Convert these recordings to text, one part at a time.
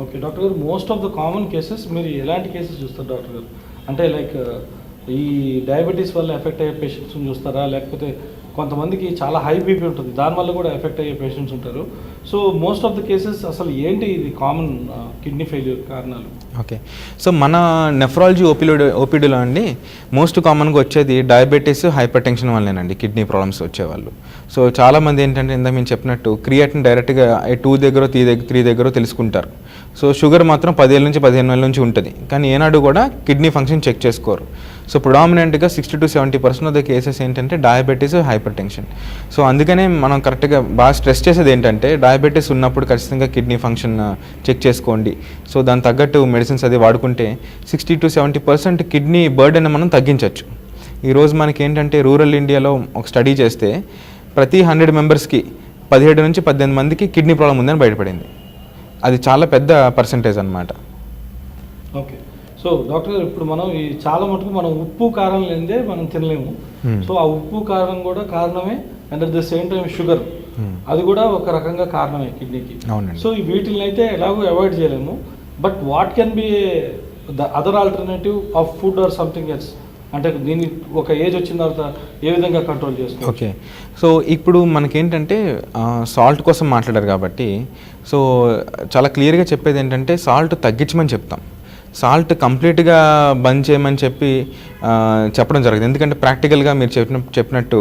Okay doctor గారు, most of the common cases మీరు ఎలాంటి కేసెస్ చూస్తారు డాక్టర్ గారు? అంటే లైక్ ఈ డయాబెటీస్ వల్ల ఎఫెక్ట్ అయ్యే పేషెంట్స్ని చూస్తారా, లేకపోతే కొంతమందికి చాలా హై బీపీ ఉంటుంది దానివల్ల కూడా ఎఫెక్ట్ అయ్యే పేషెంట్స్ ఉంటారు. So most of the cases అసలు ఏంటి ఇది కామన్ కిడ్నీ ఫెయిల్యూర్ కారణాలు? ఓకే, సో మన నెఫ్రాలజీ ఓపీడీలో అండి మోస్ట్ కామన్గా వచ్చేది డయాబెటీస్, హైపర్ టెన్షన్ వల్లేనండి కిడ్నీ ప్రాబ్లమ్స్ వచ్చేవాళ్ళు. సో చాలామంది ఏంటంటే ఇందాక మేము చెప్పినట్టు క్రియాటిన్ డైరెక్ట్గా 2 దగ్గర 3 దగ్గర తెలుసుకుంటారు. సో షుగర్ మాత్రం 10 నుంచి 15 ఏళ్ళ నుంచి ఉంటుంది, కానీ ఏనాడు కూడా కిడ్నీ ఫంక్షన్ చెక్ చేసుకోరు. సో ప్రొడామినెంట్గా 60 to 70% ఆఫ్ ద కేసెస్ ఏంటంటే డయాబెటీస్, హైపర్ టెన్షన్. సో అందుకనే మనం కరెక్ట్గా బాగా స్ట్రెస్ చేసేది ఏంటంటే డయాబెటీస్ ఉన్నప్పుడు ఖచ్చితంగా కిడ్నీ ఫంక్షన్ చెక్ చేసుకోండి. సో దానికి తగ్గట్టు మెడిసిన్స్ అది వాడుకుంటే 60 to 70% కిడ్నీ బర్డెన్ మనం తగ్గించవచ్చు. ఈరోజు మనకి ఏంటంటే రూరల్ ఇండియాలో ఒక స్టడీ చేస్తే ప్రతి 100 మెంబర్స్కి 17 నుంచి 18 మందికి కిడ్నీ ప్రాబ్లం ఉందని బయటపడింది. అది చాలా పెద్ద పర్సంటేజ్ అన్నమాట. ఓకే, సో డాక్టర్ గారు ఇప్పుడు మనం ఈ చాలా మటుకు మనం ఉప్పు కారం లేనిదే మనం తినలేము. సో ఆ ఉప్పు కారం కూడా కారణమే, and at the same time sugar అది కూడా ఒక రకంగా కారణమే కిడ్నీకి. సో ఈ వీటిని అయితే ఎలాగో అవాయిడ్ చేయలేము, but what can be the other alternative of food or something else? అంటే దీన్ని ఒక ఏజ్ వచ్చిన తర్వాత ఏ విధంగా కంట్రోల్ చేసుకోవచ్చు? ఓకే, సో ఇప్పుడు మనకేంటంటే సాల్ట్ కోసం మాట్లాడారు కాబట్టి సో చాలా క్లియర్గా చెప్పేది ఏంటంటే సాల్ట్ తగ్గించమని చెప్తాం. సాల్ట్ కంప్లీట్గా బంద్ చేయమని చెప్పడం జరగదు. ఎందుకంటే ప్రాక్టికల్గా మీరు చెప్పినట్టు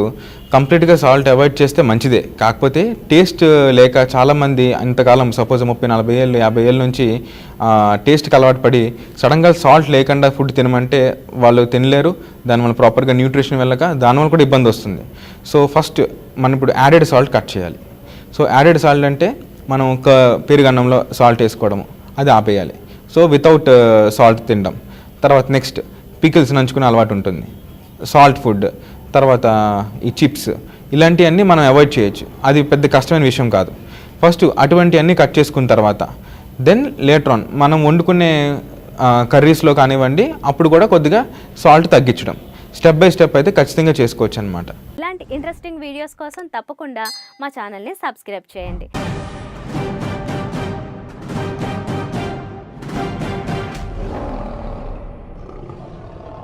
కంప్లీట్గా సాల్ట్ అవాయిడ్ చేస్తే మంచిదే. కాకపోతే టేస్ట్ లేక చాలామంది అంతకాలం సపోజ్ 30-40 ఏళ్ళు 50 ఏళ్ళ నుంచి టేస్ట్కి అలవాటు పడి సడన్గా సాల్ట్ లేకుండా ఫుడ్ తినమంటే వాళ్ళు తినలేరు. దానివల్ల ప్రాపర్గా న్యూట్రిషన్ వెళ్ళక దానివల్ల కూడా ఇబ్బంది వస్తుంది. సో ఫస్ట్ మనం ఇప్పుడు యాడెడ్ సాల్ట్ కట్ చేయాలి. సో యాడెడ్ సాల్ట్ అంటే మనం ఒక పెరుగన్నంలో సాల్ట్ వేసుకోవడము అది ఆపేయాలి. సో వితౌట్ సాల్ట్ తినడం. తర్వాత నెక్స్ట్ పికిల్స్ నంచుకునే అలవాటు ఉంటుంది, సాల్ట్ ఫుడ్, తర్వాత ఈ చిప్స్ ఇలాంటివన్నీ మనం అవాయిడ్ చేయొచ్చు. అది పెద్ద కష్టమైన విషయం కాదు. ఫస్ట్ అటువంటివన్నీ కట్ చేసుకున్న తర్వాత దెన్ లేటర్ ఆన్ మనం వండుకునే కర్రీస్లో కానివ్వండి అప్పుడు కూడా కొద్దిగా సాల్ట్ తగ్గించడం స్టెప్ బై స్టెప్ అయితే ఖచ్చితంగా చేసుకోవచ్చు అనమాట. ఇలాంటి ఇంట్రెస్టింగ్ వీడియోస్ కోసం తప్పకుండా మా ఛానల్ని సబ్స్క్రైబ్ చేయండి.